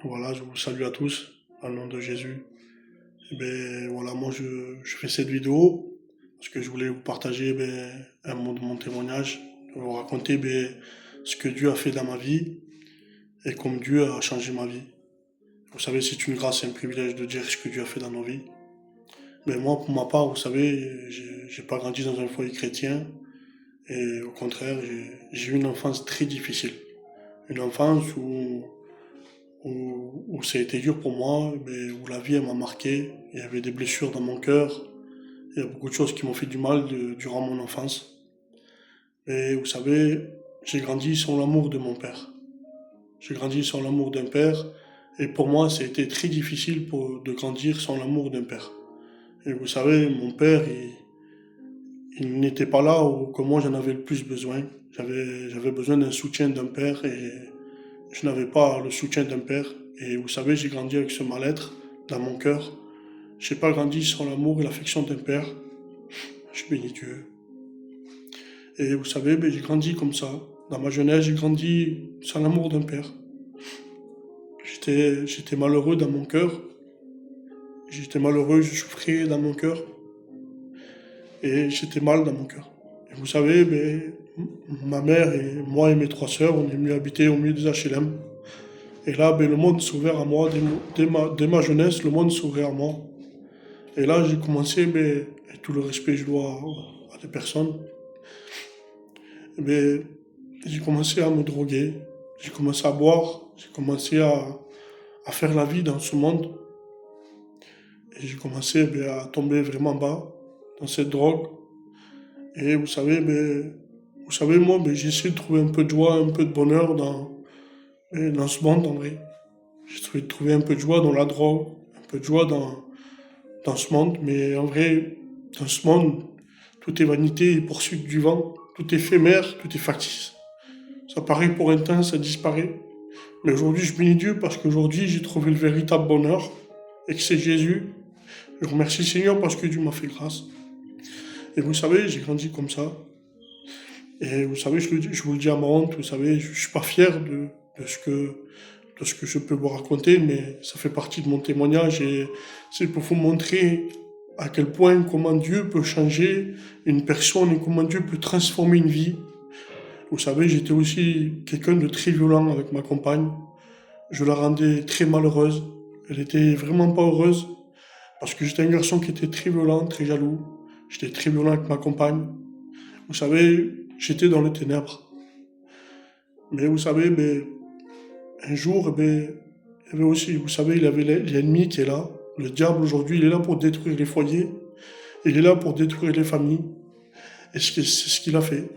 Voilà, je vous salue à tous, au nom de Jésus. Et ben voilà, moi je fais cette vidéo parce que je voulais vous partager un mot de mon témoignage, vous raconter ce que Dieu a fait dans ma vie et comme Dieu a changé ma vie. Vous savez, c'est une grâce et un privilège de dire ce que Dieu a fait dans nos vies. Mais moi, pour ma part, vous savez, j'ai pas grandi dans un foyer chrétien et au contraire, j'ai eu une enfance très difficile. Une enfance où ça a été dur pour moi, mais où la vie elle m'a marqué. Il y avait des blessures dans mon cœur. Il y a beaucoup de choses qui m'ont fait du mal durant mon enfance. Et vous savez, j'ai grandi sans l'amour de mon père. J'ai grandi sans l'amour d'un père. Et pour moi, ça a été très difficile de grandir sans l'amour d'un père. Et vous savez, mon père, il n'était pas là où que moi j'en avais le plus besoin. J'avais besoin d'un soutien d'un père et je n'avais pas le soutien d'un père. Et vous savez, j'ai grandi avec ce mal-être dans mon cœur. J'ai pas grandi sans l'amour et l'affection d'un père. Je bénis Dieu. Et vous savez, j'ai grandi comme ça. Dans ma jeunesse, j'ai grandi sans l'amour d'un père. J'étais malheureux dans mon cœur. J'étais malheureux, je souffrais dans mon cœur. Et j'étais mal dans mon cœur. Et vous savez, ma mère et moi et mes trois sœurs, on est venus habiter au milieu des HLM. Et là, le monde s'est ouvert à moi. Dès ma jeunesse, le monde s'est ouvert à moi. Et là, j'ai commencé, et tout le respect que je dois à des personnes, mais j'ai commencé à me droguer, j'ai commencé à boire, j'ai commencé à faire la vie dans ce monde. Et j'ai commencé à tomber vraiment bas dans cette drogue. Et vous savez moi, j'ai essayé de trouver un peu de joie, un peu de bonheur dans ce monde en vrai. J'ai trouvé de trouver un peu de joie dans la drogue, un peu de joie dans ce monde. Mais en vrai, dans ce monde, tout est vanité et poursuite du vent. Tout est éphémère, tout est factice. Ça paraît pour un temps, ça disparaît. Mais aujourd'hui, je bénis Dieu parce qu'aujourd'hui, j'ai trouvé le véritable bonheur et que c'est Jésus. Je remercie le Seigneur parce que Dieu m'a fait grâce. Et vous savez, j'ai grandi comme ça. Et vous savez, je vous le dis à ma honte, vous savez, je suis pas fier de ce que je peux vous raconter, mais ça fait partie de mon témoignage et c'est pour vous montrer à quel point comment Dieu peut changer une personne et comment Dieu peut transformer une vie. Vous savez, j'étais aussi quelqu'un de très violent avec ma compagne. Je la rendais très malheureuse. Elle était vraiment pas heureuse parce que j'étais un garçon qui était très violent, très jaloux. J'étais très violent avec ma compagne. Vous savez, j'étais dans les ténèbres. Mais vous savez, un jour, il y avait aussi, vous savez, il y avait l'ennemi qui est là. Le diable aujourd'hui, il est là pour détruire les foyers. Il est là pour détruire les familles. Et c'est ce qu'il a fait.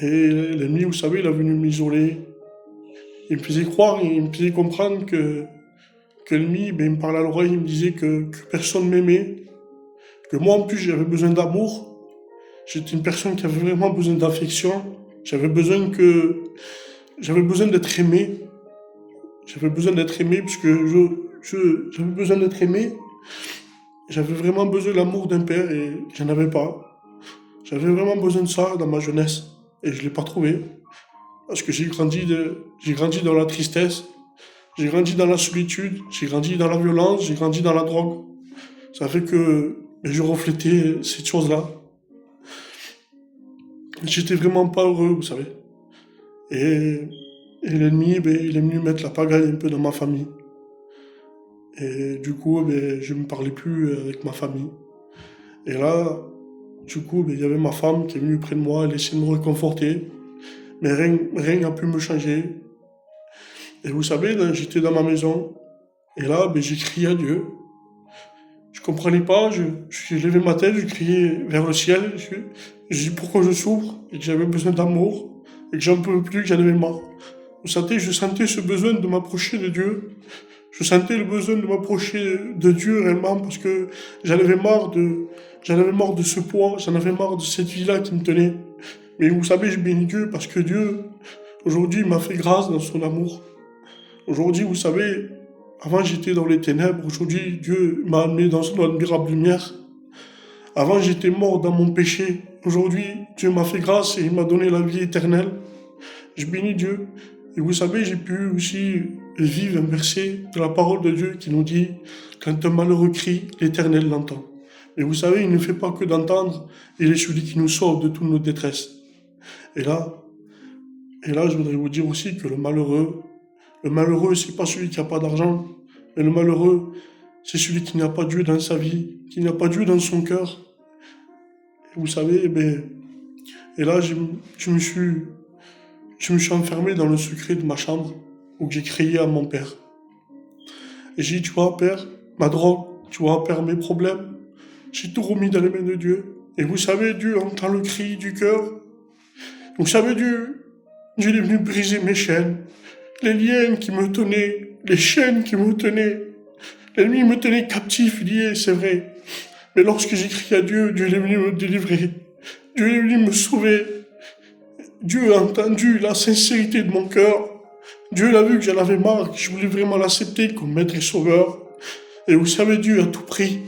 Et l'ennemi, vous savez, il est venu m'isoler. Il me faisait croire, il me faisait comprendre que l'ennemi, il me parlait à l'oreille, il me disait que personne m'aimait. Que moi, en plus, j'avais besoin d'amour. J'étais une personne qui avait vraiment besoin d'affection. J'avais besoin d'être aimé. J'avais besoin d'être aimé parce que j'avais besoin d'être aimé. J'avais vraiment besoin de l'amour d'un père et j'en avais pas. J'avais vraiment besoin de ça dans ma jeunesse et je l'ai pas trouvé. Parce que j'ai grandi dans la tristesse, j'ai grandi dans la solitude, j'ai grandi dans la violence, j'ai grandi dans la drogue. Ça fait que je reflétais cette chose-là. J'étais vraiment pas heureux, vous savez. Et, et l'ennemi, il est venu mettre la pagaille un peu dans ma famille. Et du coup, je ne me parlais plus avec ma famille. Et là, du coup, il y avait ma femme qui est venue près de moi, elle essayait de me réconforter. Mais rien n'a pu me changer. Et vous savez, là, j'étais dans ma maison. Et là, j'ai crié à Dieu. Je comprenais pas, j'ai levé ma tête, je criais vers le ciel. Je dis pourquoi je souffre, et que j'avais besoin d'amour, et que j'en pouvais plus, que j'en avais marre. Je sentais ce besoin de m'approcher de Dieu. Je sentais le besoin de m'approcher de Dieu réellement parce que j'en avais marre j'en avais marre de ce poids, j'en avais marre de cette vie-là qui me tenait. Mais vous savez, je bénis Dieu parce que Dieu, aujourd'hui, m'a fait grâce dans son amour. Aujourd'hui, vous savez, avant j'étais dans les ténèbres, aujourd'hui Dieu m'a amené dans son admirable lumière. Avant j'étais mort dans mon péché, aujourd'hui Dieu m'a fait grâce et il m'a donné la vie éternelle. Je bénis Dieu. Et vous savez, j'ai pu aussi et vive un verset de la parole de Dieu qui nous dit « Quand un malheureux crie, l'Éternel l'entend ». Et vous savez, il ne fait pas que d'entendre, il est celui qui nous sauve de toutes nos détresses. Et là, je voudrais vous dire aussi que le malheureux, c'est pas celui qui n'a pas d'argent, mais le malheureux, c'est celui qui n'a pas Dieu dans sa vie, qui n'a pas Dieu dans son cœur. Et vous savez, et là, je me suis enfermé dans le secret de ma chambre, où j'ai crié à mon père. Et j'ai dit, tu vois, père, ma drogue, tu vois, père, mes problèmes, j'ai tout remis dans les mains de Dieu. Et vous savez, Dieu entend le cri du cœur. Vous savez, Dieu est venu briser mes chaînes, les liens qui me tenaient, les chaînes qui me tenaient. L'ennemi me tenait captif, lié, c'est vrai. Mais lorsque j'ai crié à Dieu, Dieu est venu me délivrer. Dieu est venu me sauver. Dieu a entendu la sincérité de mon cœur. Dieu l'a vu que j'en avais marre, que je voulais vraiment l'accepter comme maître et sauveur. Et vous savez, Dieu a tout pris.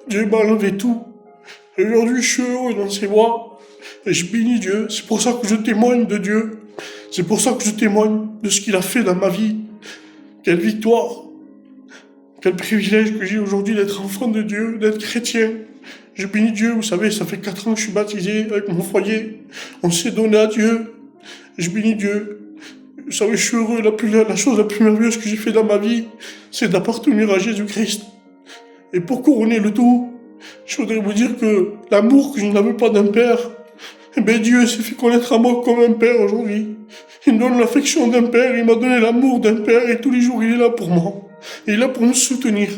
Dieu m'a enlevé tout. Et aujourd'hui, je suis heureux dans ses voies. Et je bénis Dieu. C'est pour ça que je témoigne de Dieu. C'est pour ça que je témoigne de ce qu'il a fait dans ma vie. Quelle victoire. Quel privilège que j'ai aujourd'hui d'être enfant de Dieu, d'être chrétien. Je bénis Dieu, vous savez, ça fait 4 ans que je suis baptisé avec mon foyer. On s'est donné à Dieu. Je bénis Dieu. Vous savez, je suis heureux. La chose la plus merveilleuse que j'ai fait dans ma vie, c'est d'appartenir à Jésus-Christ. Et pour couronner le tout, je voudrais vous dire que l'amour que je n'avais pas d'un père, Dieu s'est fait connaître à moi comme un père aujourd'hui. Il me donne l'affection d'un père, il m'a donné l'amour d'un père et tous les jours il est là pour moi. Il est là pour me soutenir.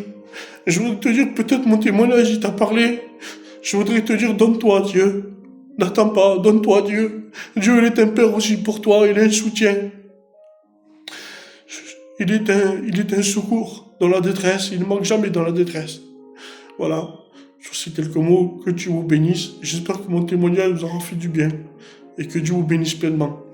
Et je voudrais te dire, peut-être mon témoignage il t'a parlé. Je voudrais te dire, donne-toi à Dieu. N'attends pas, donne-toi à Dieu. Dieu il est un père aussi pour toi, il est un soutien. Il est un secours dans la détresse, il ne manque jamais dans la détresse. Voilà, sur ces quelques mots, que Dieu vous bénisse. J'espère que mon témoignage vous aura fait du bien et que Dieu vous bénisse pleinement.